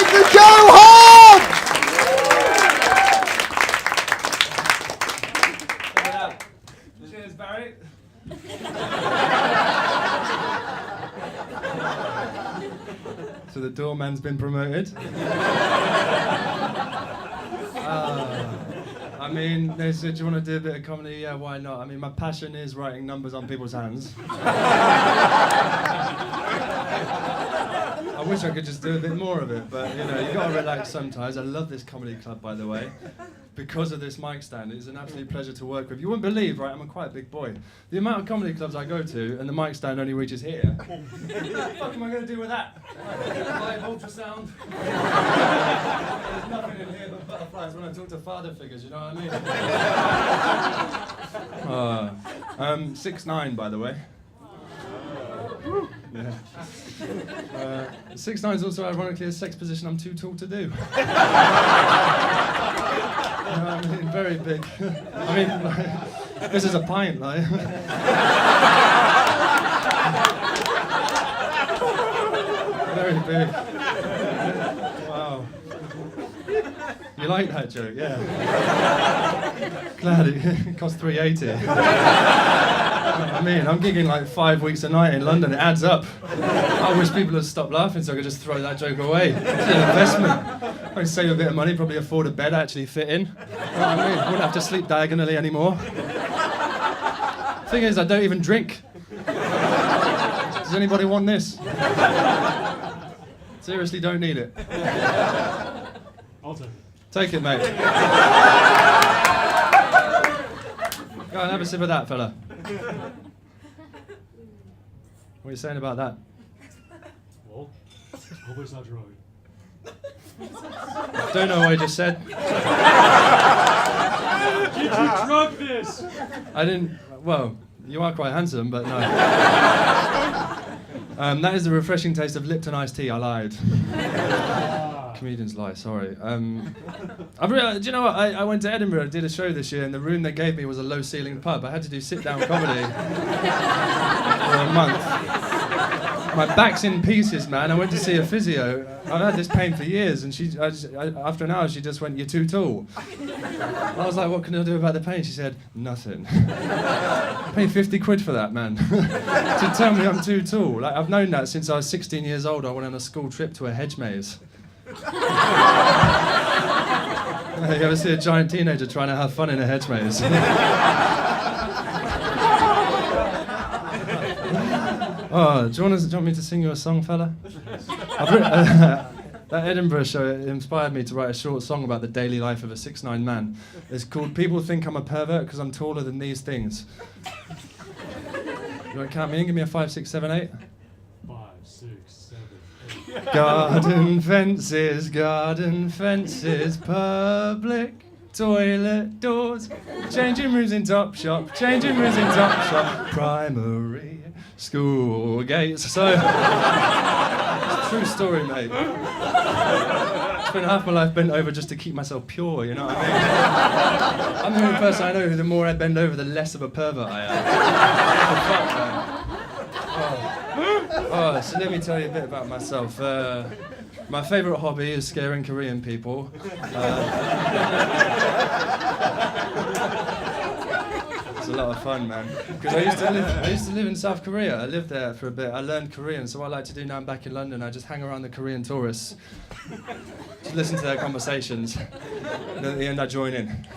make the Joe Hobbs! Cheers, Barry. So the doorman's been promoted. I mean, they said, do you want to do a bit of comedy? Yeah, why not? I mean, my passion is writing numbers on people's hands. I wish I could just do a bit more of it, but you know, you gotta relax sometimes. I love this comedy club, by the way, because of this mic stand. It's an absolute pleasure to work with. You wouldn't believe, right? I'm quite a big boy. The amount of comedy clubs I go to, and the mic stand only reaches here. What the fuck am I gonna do with that? Live ultrasound. There's nothing in here but butterflies when I talk to father figures. You know what I mean? 6'9", by the way. Yeah. 6'9" is also ironically a sex position I'm too tall to do. I mean, very big. I mean, like, this is a pint, like. Very big. Wow. You like that joke, yeah? Glad it cost $3.80. I mean, I'm gigging like 5 weeks a night in London. It adds up. I wish people had stopped laughing so I could just throw that joke away. It's an investment. I could save a bit of money, probably afford a bed I actually fit in. You know what I mean? I wouldn't have to sleep diagonally anymore. Thing is, I don't even drink. Does anybody want this? Seriously, don't need it. I'll take it. Take it, mate. Go on, have a sip of that, fella. What are you saying about that? Well, hope it's not drugged. Don't know what I just said. Did you drug this? I didn't. Well, you are quite handsome, but no. That is the refreshing taste of Lipton iced tea. I lied. Comedians lie. Sorry. I've realized, do you know what? I went to Edinburgh. I did a show this year, and the room they gave me was a low-ceiling pub. I had to do sit-down comedy for a month. My back's in pieces, man. I went to see a physio. I've had this pain for years, and after an hour, she just went, "You're too tall." I was like, "What can I do about the pain?" She said, "Nothing." I paid 50 quid for that, man, to tell me I'm too tall. Like, I've known that since I was 16 years old. I went on a school trip to a hedge maze. You ever see a giant teenager trying to have fun in a hedge maze? Oh, do you want me to sing you a song, fella? That Edinburgh show inspired me to write a short song about the daily life of a 6'9" man. It's called "People Think I'm a Pervert Because I'm Taller Than These Things." You want to count me in? Give me a 5, 6, 7, 8. 5, 6, 7, 8. Garden fences, public toilet doors, changing rooms in Topshop, primary school gates. So, it's a true story, mate. I spent half my life bent over just to keep myself pure, you know what I mean? I'm the only person I know who the more I bend over, the less of a pervert I am. What the fuck, man? Oh, so let me tell you a bit about myself. My favourite hobby is scaring Korean people. It's a lot of fun, man. Because I used to live in South Korea. I lived there for a bit. I learned Korean, so what I like to do now I'm back in London, I just hang around the Korean tourists. Just listen to their conversations. And at the end I join in.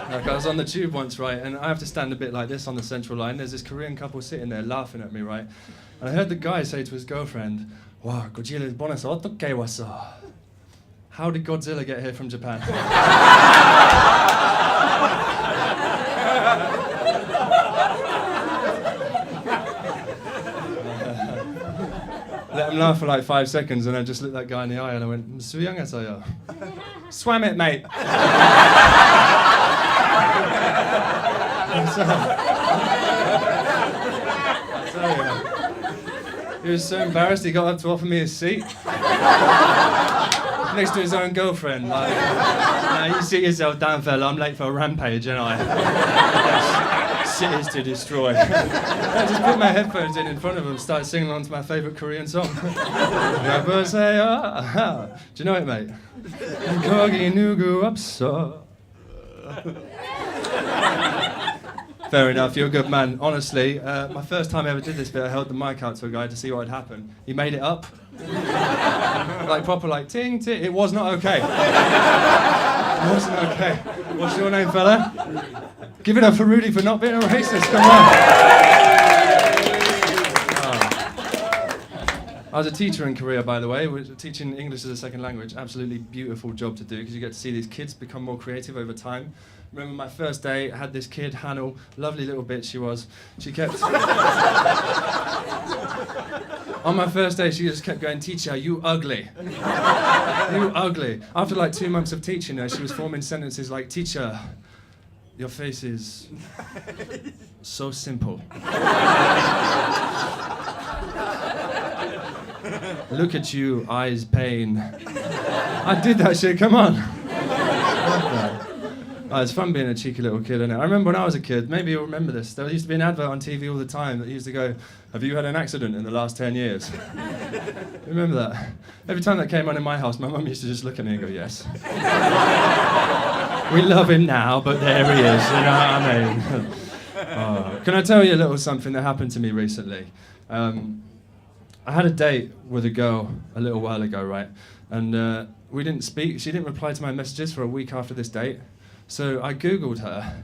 Like, I was on the tube once, right, and I have to stand a bit like this on the central line. There's this Korean couple sitting there laughing at me, right? And I heard the guy say to his girlfriend, "Wow, Godzilla bon에서 어떻게 왔어?" How did Godzilla get here from Japan? Let him laugh for like 5 seconds, and I just looked that guy in the eye and I went, "수영했어요." Swam it, mate. He was so embarrassed he got up to offer me a seat next to his own girlfriend. Like, "Nah, you sit yourself down, fella. I'm late for a rampage, ain't I?" cities to destroy. I just put my headphones in front of them and started singing along to my favourite Korean song. Never say, do you know it, mate? 거기 누구 없어. Fair enough, you're a good man. Honestly, my first time I ever did this bit, I held the mic out to a guy to see what had happened. He made it up. Like proper, like ting ting. It was not okay. It wasn't okay. What's your name, fella? Give it up for Rudy for not being a racist. Come on. I was a teacher in Korea, by the way, teaching English as a second language. Absolutely beautiful job to do because you get to see these kids become more creative over time. Remember my first day, I had this kid, Hanel, lovely little bitch she was. She kept... On my first day, she just kept going, "Teacher, you ugly. You ugly." After like 2 months of teaching her, she was forming sentences like, "Teacher, your face is so simple. Look at you, eyes pain." I did that shit, come on. Oh, it's fun being a cheeky little kid, isn't it? I remember when I was a kid, maybe you'll remember this, there used to be an advert on TV all the time that used to go, "Have you had an accident in the last 10 years? Remember that? Every time that came on in my house, my mum used to just look at me and go, "Yes." We love him now, but there he is, you know what I mean? Oh. Can I tell you a little something that happened to me recently? I had a date with a girl a little while ago, right? And we didn't speak. She didn't reply to my messages for a week after this date. So I Googled her,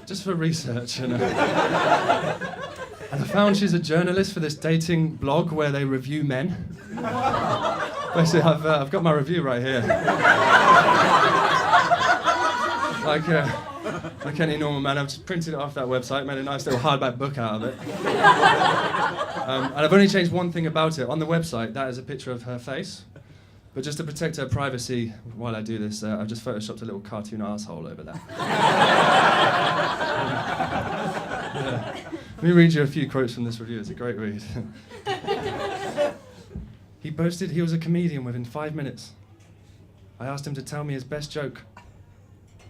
just for research, you know. And I found she's a journalist for this dating blog where they review men. Basically, I've got my review right here. Like any normal man, I've just printed it off that website, made a nice little hardback book out of it. And I've only changed one thing about it. On the website, that is a picture of her face. But just to protect her privacy while I do this, I've just photoshopped a little cartoon arsehole over there. Yeah. Let me read you a few quotes from this review. It's a great read. He boasted he was a comedian within 5 minutes. I asked him to tell me his best joke.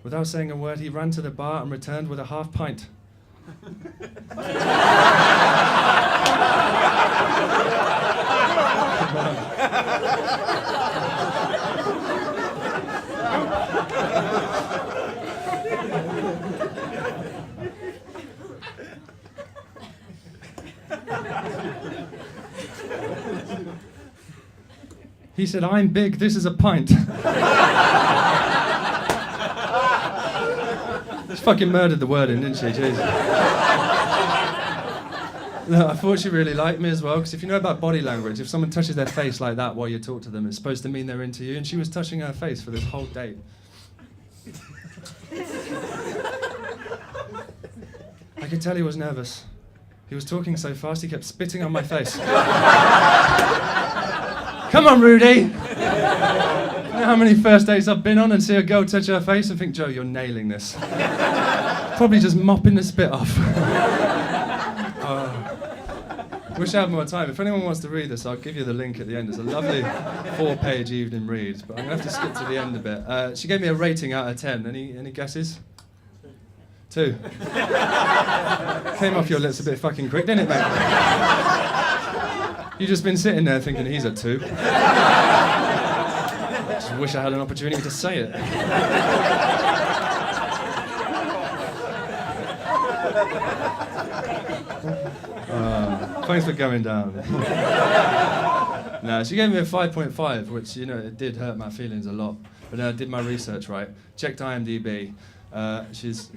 Without saying a word, he ran to the bar and returned with a half pint. He said, "I'm big, this is a pint." She fucking murdered the wording, didn't she? Jeez. No, I thought she really liked me as well, because if you know about body language, if someone touches their face like that while you talk to them, it's supposed to mean they're into you, and she was touching her face for this whole date. I could tell he was nervous. He was talking so fast he kept spitting on my face. Come on, Rudy! You know how many first dates I've been on and see a girl touch her face and think, "Joe, you're nailing this." Probably just mopping the spit off. Wish I had more time. If anyone wants to read this, I'll give you the link at the end. It's a lovely 4-page evening read, but I'm going to have to skip to the end a bit. She gave me a rating out of 10. Any guesses? 2. Came off your lips a bit fucking quick, didn't it, mate? You just been sitting there thinking he's a 2. Just wish I had an opportunity to say it. Thanks for going down. No, she gave me a 5.5, which, you know, it did hurt my feelings a lot. But I did my research right, checked IMDb. She's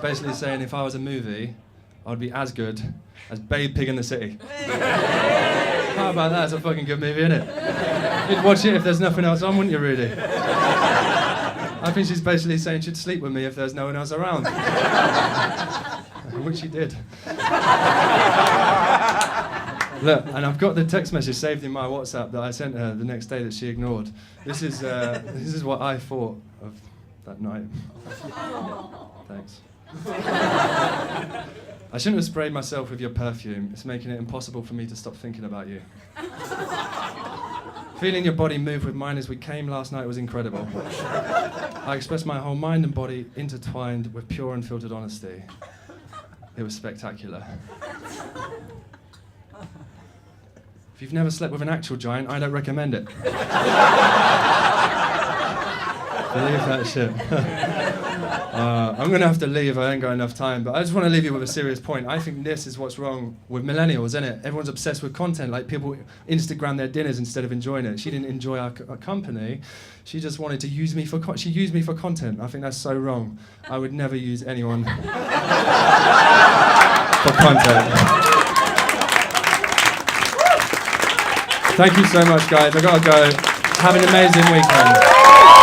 basically saying if I was a movie, I'd be as good as Babe Pig in the City. How about that? It's a fucking good movie, isn't it? You'd watch it if there's nothing else on, wouldn't you, really? I think she's basically saying she'd sleep with me if there's no one else around. Which she did. Look, and I've got the text message saved in my WhatsApp that I sent her the next day that she ignored. This is what I thought of that night. Thanks. I shouldn't have sprayed myself with your perfume. It's making it impossible for me to stop thinking about you. Feeling your body move with mine as we came last night was incredible. I expressed my whole mind and body intertwined with pure and filtered honesty. It was spectacular. If you've never slept with an actual giant, I don't recommend it. Believe that shit. I'm going to have to leave, I ain't got enough time, but I just want to leave you with a serious point. I think this is what's wrong with millennials, isn't it? Everyone's obsessed with content, like people Instagram their dinners instead of enjoying it. She didn't enjoy our company, she just wanted to use me for she used me for content. I think that's so wrong. I would never use anyone for content. Thank you so much, guys. I gotta go. Have an amazing weekend.